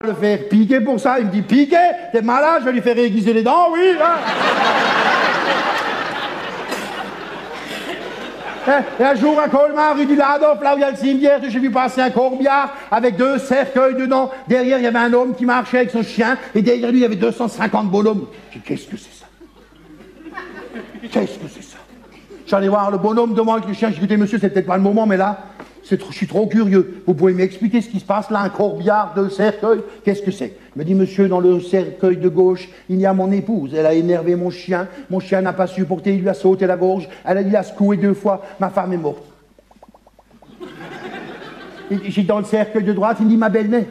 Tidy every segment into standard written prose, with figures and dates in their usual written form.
le faire piquer pour ça. Il me dit, piquer? T'es malade, je vais lui faire aiguiser les dents, oui, hein. Et un jour, à Colmar, rue du Ladolf, là où il y a le cimetière, j'ai vu passer un corbillard avec 2 cercueils dedans. Derrière, il y avait un homme qui marchait avec son chien, et derrière lui, il y avait 250 bonhommes. J'ai dit, qu'est-ce que c'est ça? Qu'est-ce que c'est ça? J'allais voir le bonhomme devant avec le chien, j'ai dit, écoutez, monsieur, c'est peut-être pas le moment, mais là, je suis trop curieux. Vous pouvez m'expliquer ce qui se passe là, un corbillard, 2 cercueils, qu'est-ce que c'est? Il me dit, monsieur, dans le cercueil de gauche, il y a mon épouse. Elle a énervé mon chien n'a pas supporté, il lui a sauté la gorge, il a secoué 2 fois, ma femme est morte. J'ai dans le cercueil de droite, il me dit, ma belle-mère.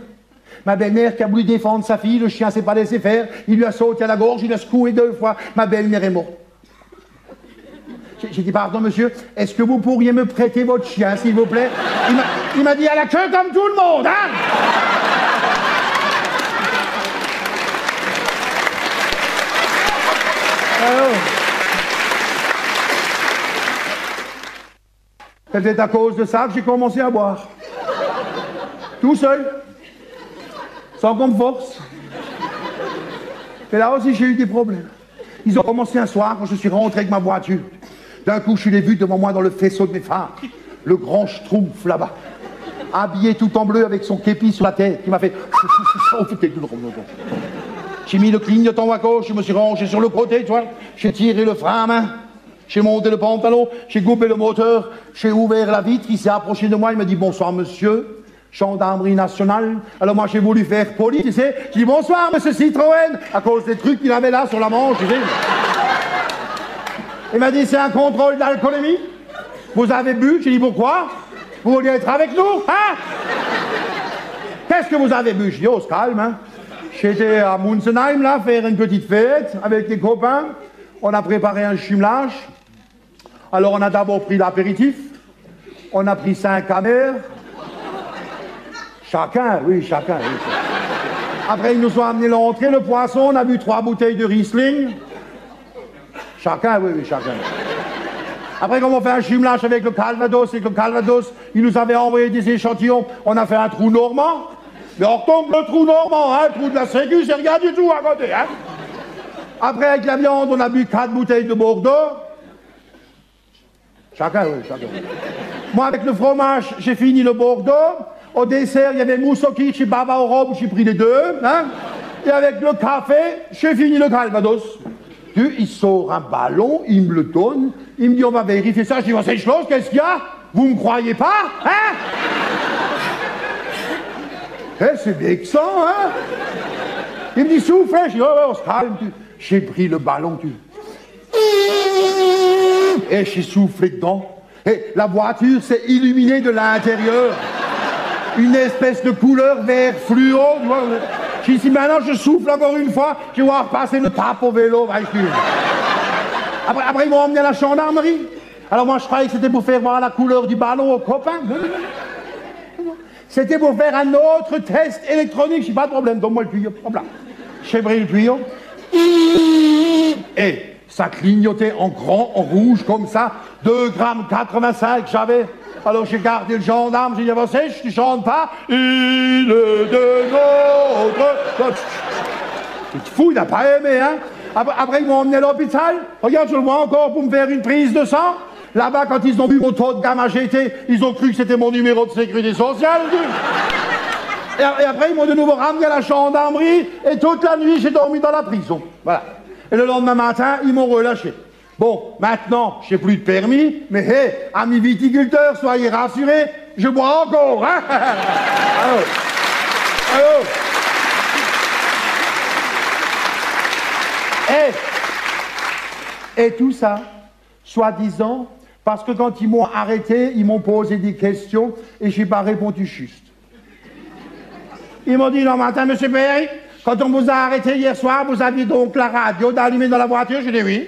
Ma belle-mère qui a voulu défendre sa fille, le chien s'est pas laissé faire, il lui a sauté à la gorge, il a secoué 2 fois, ma belle-mère est morte. J'ai dit, pardon monsieur, est-ce que vous pourriez me prêter votre chien, s'il vous plaît? Il m'a dit, à la queue comme tout le monde, hein? C'est peut-être à cause de ça que j'ai commencé à boire. Tout seul. Sans qu'on me force. Et là aussi, j'ai eu des problèmes. Ils ont commencé un soir, quand je suis rentré avec ma voiture. D'un coup, je l'ai vu devant moi dans le faisceau de mes phares. Le grand schtroumpf là-bas. Habillé tout en bleu avec son képi sur la tête, qui m'a fait... J'ai mis le clignotant à gauche, je me suis rangé sur le côté, tu vois. J'ai tiré le frein à main. J'ai monté le pantalon, j'ai coupé le moteur, j'ai ouvert la vitre, il s'est approché de moi, il m'a dit « Bonsoir monsieur, gendarmerie nationale ». Alors moi j'ai voulu faire poli, tu sais. J'ai dit « Bonsoir monsieur Citroën », à cause des trucs qu'il avait là sur la manche, tu sais. Il m'a dit, c'est un contrôle d'alcoolémie. Vous avez bu? J'ai dit, pourquoi? Vous vouliez être avec nous? Hein? Qu'est-ce que vous avez bu? J'ai dit, oh, se calme, hein. J'étais à Munzenheim, là, faire une petite fête avec des copains. On a préparé un jumelage. Alors, on a d'abord pris l'apéritif. On a pris 5 amers. Chacun, oui, chacun. Oui. Après, ils nous ont amené l'entrée, le poisson. On a bu 3 bouteilles de Riesling. Chacun, oui, oui, chacun. Après, comme on fait un jumelage avec le Calvados, il nous avait envoyé des échantillons, on a fait un trou normand. Mais on retombe le trou normand, hein, le trou de la Sécu, c'est rien du tout à côté, hein. Après, avec la viande, on a bu 4 bouteilles de Bordeaux. Chacun, oui, chacun. Moi, avec le fromage, j'ai fini le Bordeaux. Au dessert, il y avait Moussoki, chez Baba au Robe, j'ai pris les 2, hein. Et avec le café, j'ai fini le Calvados. Il sort un ballon, il me le donne, il me dit on va vérifier ça. Je dis c'est chose, qu'est-ce qu'il y a? Vous me croyez pas? Hein? Eh, c'est vexant, hein? Il me dit souffle, je dis oh, on se calme. J'ai pris le ballon, et j'ai soufflé dedans. Et la voiture s'est illuminée de l'intérieur. Une espèce de couleur vert fluo. J'ai dit, maintenant je souffle encore une fois, je vais voir passer le tape au vélo. Après, ils m'ont emmené à la gendarmerie. Alors moi, je croyais que c'était pour faire voir la couleur du ballon aux copains. C'était pour faire un autre test électronique. Je dis, pas de problème, donne-moi le tuyau. Hop là. J'ai pris le tuyau. Et ça clignotait en grand, en rouge, comme ça. 2,85 g j'avais. Alors j'ai gardé le gendarme, j'ai dit, avancez, je ne chante pas. Il est de notre... C'est fou, il n'a pas aimé, hein. Après, ils m'ont emmené à l'hôpital. Regarde, je le vois encore pour me faire une prise de sang. Là-bas, quand ils ont vu mon taux de gamma GT, ils ont cru que c'était mon numéro de sécurité sociale. Et après, ils m'ont de nouveau ramené à la gendarmerie. Et toute la nuit, j'ai dormi dans la prison. Voilà. Et le lendemain matin, ils m'ont relâché. Bon, maintenant, je n'ai plus de permis, mais hé, amis viticulteurs, soyez rassurés, je bois encore, hein. Allô. Allô. Et tout ça, soi-disant, parce que quand ils m'ont arrêté, ils m'ont posé des questions et je n'ai pas répondu juste. Ils m'ont dit, non, matin, monsieur Perry, quand on vous a arrêté hier soir, vous aviez donc la radio d'allumer dans la voiture? Je dis oui.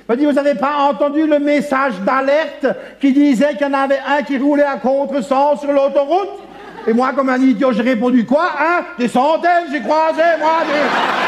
Il m'a dit, vous n'avez pas entendu le message d'alerte qui disait qu'il y en avait un qui roulait à contresens sur l'autoroute? Et moi, comme un idiot, j'ai répondu quoi? Hein? Des centaines, j'ai croisé, moi, des...